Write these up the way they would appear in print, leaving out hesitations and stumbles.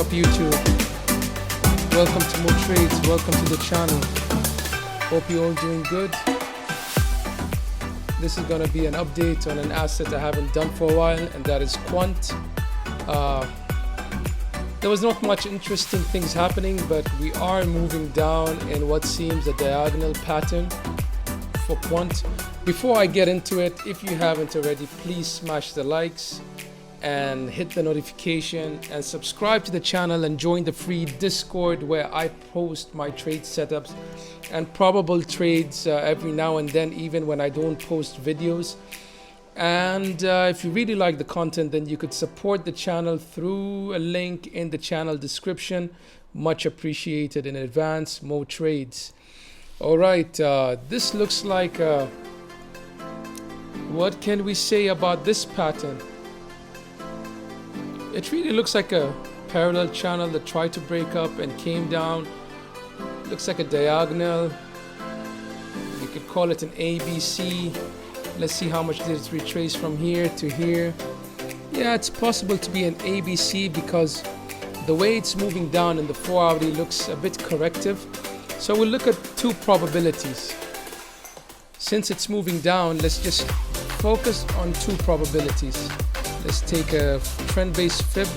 YouTube? Welcome to more trades. Welcome to the channel. Hope you're all doing good. This is going to be an update on an asset I haven't done for a while, and that is Quant. There was not much interesting things happening, but we are moving down in what seems a diagonal pattern for Quant. Before I get into it, if you haven't already, please smash the likes and hit the notification and subscribe to the channel and join the free Discord where I post my trade setups and probable trades every now and then, even when I don't post videos. And if you really like the content, then you could support the channel through a link in the channel description. Much appreciated in advance. More trades. All right, this looks like what can we say about this pattern? It really looks like a parallel channel that tried to break up and came down. Looks like a diagonal. You could call it an ABC. Let's see how much did it retrace from here to here. Yeah, it's possible to be an ABC because the way it's moving down in the 4-hourly looks a bit corrective. So we'll look at two probabilities. Since it's moving down, let's just focus on two probabilities. Let's take a trend-based fib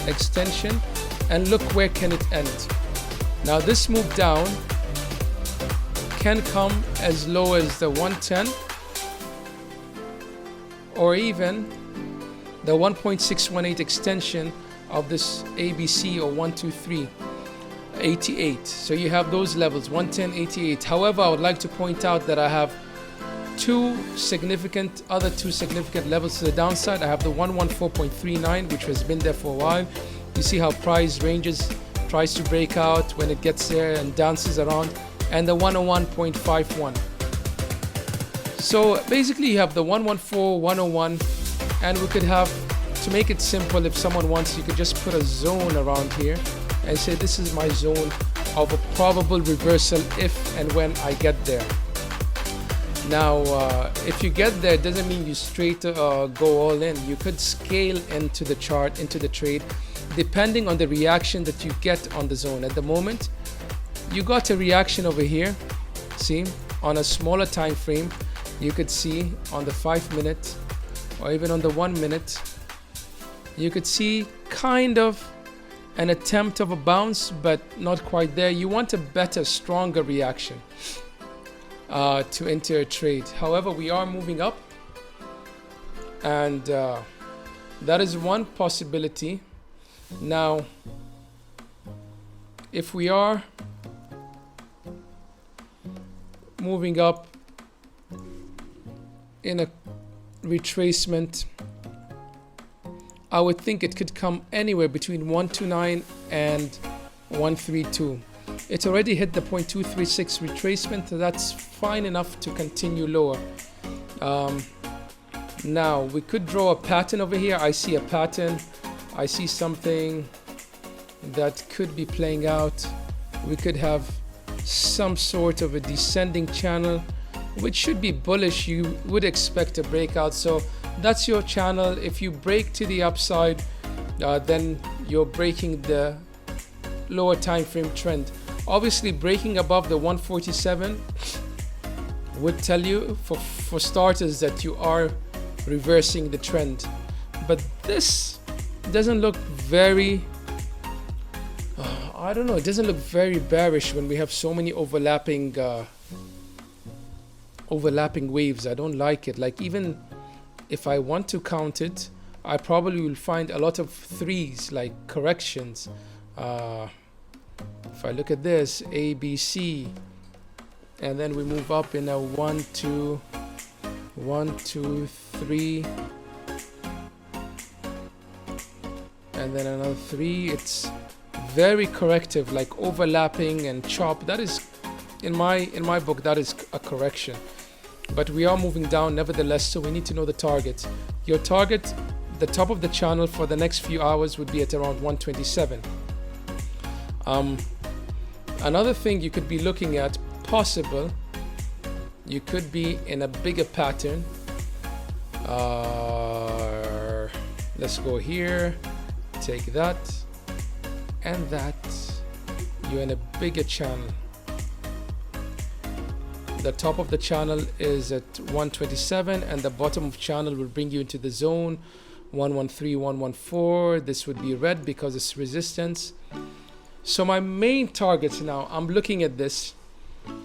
extension and look where can it end. Now this move down can come as low as the 110 or even the 1.618 extension of this ABC, or 123 88. So you have those levels, 110, 88. However, I would like to point out that I have two significant levels to the downside. I have the 114.39, which has been there for a while. You see how price tries to break out when it gets there and dances around, and the 101.51. So basically you have the 114, 101, and we could have, to make it simple, if someone wants, you could just put a zone around here and say this is my zone of a probable reversal if and when I get there. Now if you get there, it doesn't mean you straight go all in. You could scale into the chart, into the trade, depending on the reaction that you get on the zone. At the moment you got a reaction over here, see, on a smaller time frame. You could see on the 5 minute or even on the 1 minute, you could see kind of an attempt of a bounce, but not quite there. You want a better, stronger reaction to enter a trade. However, we are moving up, and that is one possibility. Now if we are moving up in a retracement, I would think it could come anywhere between 129 and 132. It already hit the 0.236 retracement, so that's fine enough to continue lower. Now we could draw a pattern over here. I see a pattern. I see something that could be playing out. We could have some sort of a descending channel, which should be bullish. You would expect a breakout. So that's your channel. If you break to the upside, then you're breaking the lower time frame trend. Obviously breaking above the 147 would tell you, for starters, that you are reversing the trend. But this doesn't look very, I don't know, it doesn't look very bearish when we have so many overlapping waves. I don't like it. Like, even if I want to count it, I probably will find a lot of threes, like corrections. If I look at this, A, B, C, and then we move up in a 1, 2, 1, 2, 3, and then another 3. It's very corrective, like overlapping and chop. That is, in my book, that is a correction. But we are moving down nevertheless, so we need to know the target. Your target, the top of the channel for the next few hours, would be at around 127. Another thing you could be looking at, possible, you could be in a bigger pattern. Let's go here, take that. and that, you're in a bigger channel. The top of the channel is at 127 and the bottom of channel will bring you into the zone 113, 114. This would be red because it's resistance. So my main targets now, I'm looking at this.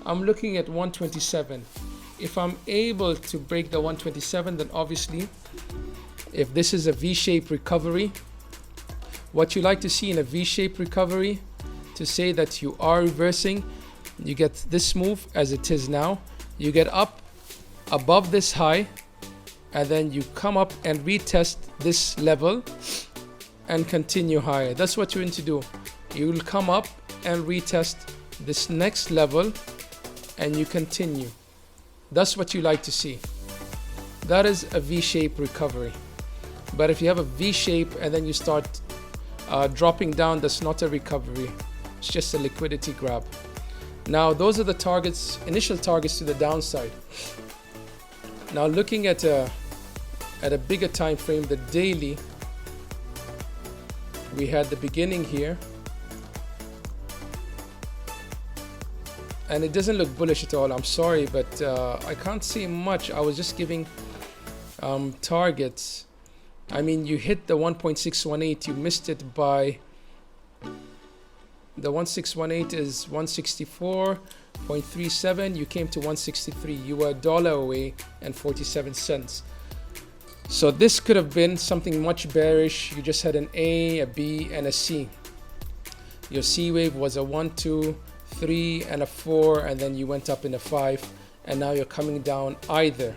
I'm looking at 127. If I'm able to break the 127, then obviously, if this is a V-shaped recovery, what you like to see in a V-shaped recovery, to say that you are reversing, you get this move as it is now. You get up above this high, and then you come up and retest this level and continue higher. That's what you want to do. You will come up and retest this next level and you continue. That's what you like to see. That is a V-shaped recovery. But if you have a V-shape and then you start dropping down, that's not a recovery. It's just a liquidity grab. Now those are the targets, initial targets to the downside. Now looking at a bigger time frame, the daily, we had the beginning here, and it doesn't look bullish at all. I'm sorry, but I can't see much. I was just giving targets. I mean, you hit the 1.618, you missed it by, the 1618 is 164.37, you came to 163, you were $1 away and 47 cents. So this could have been something much bearish. You just had an A, a B, and a C. Your C wave was a 1, 2, 3, and a 4, and then you went up in a 5, and now you're coming down either.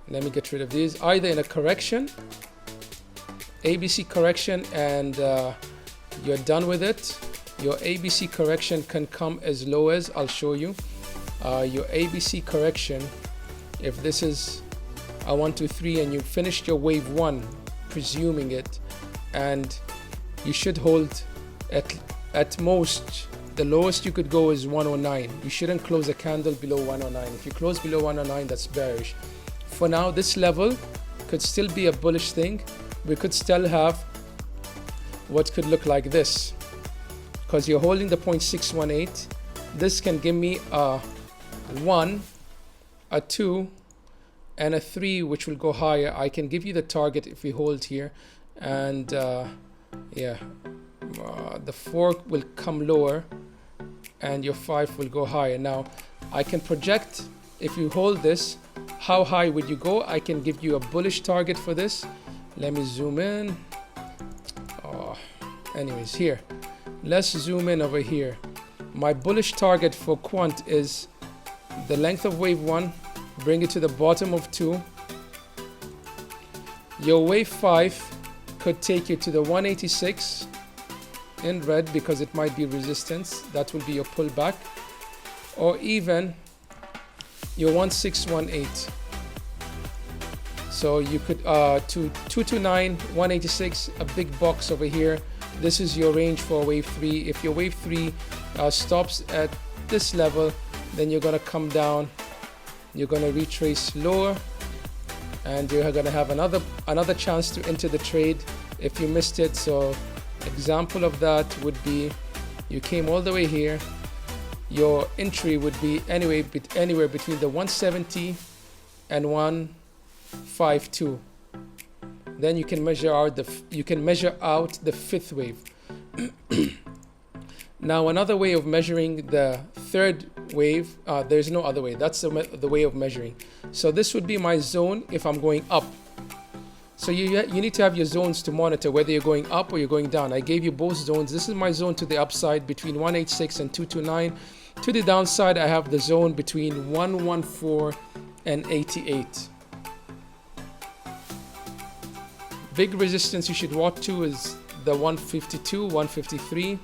Let me get rid of these. Either in a correction, ABC correction, and you're done with it. Your ABC correction can come as low as, I'll show you. Your ABC correction, if this is a 1, 2, 3, and you finished your wave 1, presuming it, and you should hold at most, the lowest you could go is 109. You shouldn't close a candle below 109. If you close below 109, that's bearish. For now, this level could still be a bullish thing. We could still have what could look like this, because you're holding the 0.618. This can give me a 1, a 2, and a 3, which will go higher. I can give you the target if we hold here, and the 4 will come lower and your 5 will go higher. Now I can project, if you hold this, how high would you go? I can give you a bullish target for this. Let me zoom in. Anyways, here, let's zoom in over here. My bullish target for Quant is the length of wave 1, bring it to the bottom of 2. Your wave 5 could take you to the 186 in red because it might be resistance. That will be your pullback, or even your 1618. So you could to 229, 186, a big box over here. This is your range for wave 3. If your wave 3 stops at this level, then you're going to come down, you're going to retrace lower, and you're going to have another chance to enter the trade if you missed it. So example of that would be, you came all the way here, your entry would be anywhere between the 170 and 152. Then you can measure out the fifth wave. Now another way of measuring the third wave, there's no other way. That's the way of measuring. So this would be my zone if I'm going up. So you need to have your zones to monitor whether you're going up or you're going down. I gave you both zones. This is my zone to the upside between 186 and 229. To the downside, I have the zone between 114 and 88. Big resistance you should watch to is the 152, 153.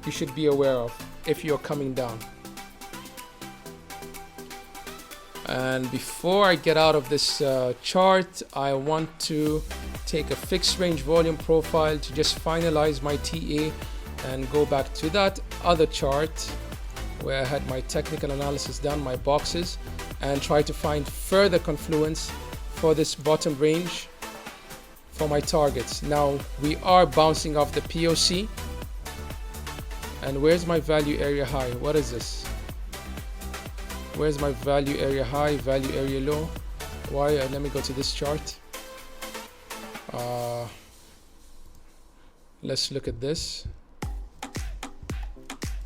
You should be aware of if you're coming down. And before I get out of this chart, I want to take a fixed range volume profile to just finalize my TA and go back to that other chart where I had my technical analysis done, my boxes, and try to find further confluence for this bottom range for my targets. Now we are bouncing off the POC. And where's my value area high? What is this? Where's my value area high, value area low? Why? Let me go to this chart. Let's look at this.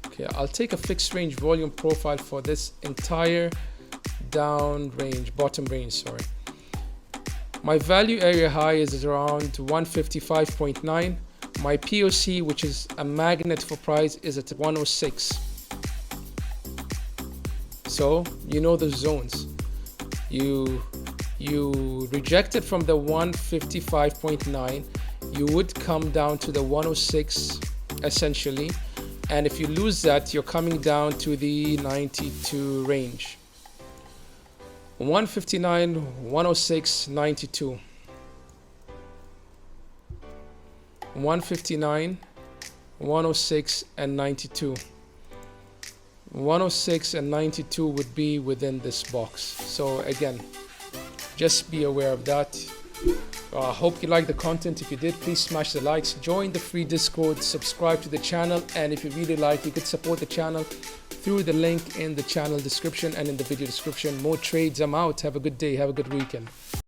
Okay, I'll take a fixed range volume profile for this entire down range, bottom range, sorry. My value area high is around 155.9. My POC, which is a magnet for price, is at 106. So you know the zones. You rejected from the 155.9, you would come down to the 106 essentially, and if you lose that, you're coming down to the 92 range. 159, 106, 92. 159, 106, and 92. 106 and 92 would be within this box. So again, just be aware of that. Hope you like the content. If you did, please smash the likes, join the free Discord, subscribe to the channel, and if you really like, you could support the channel through the link in the channel description and in the video description. More trades. I'm out. Have a good day. Have a good weekend.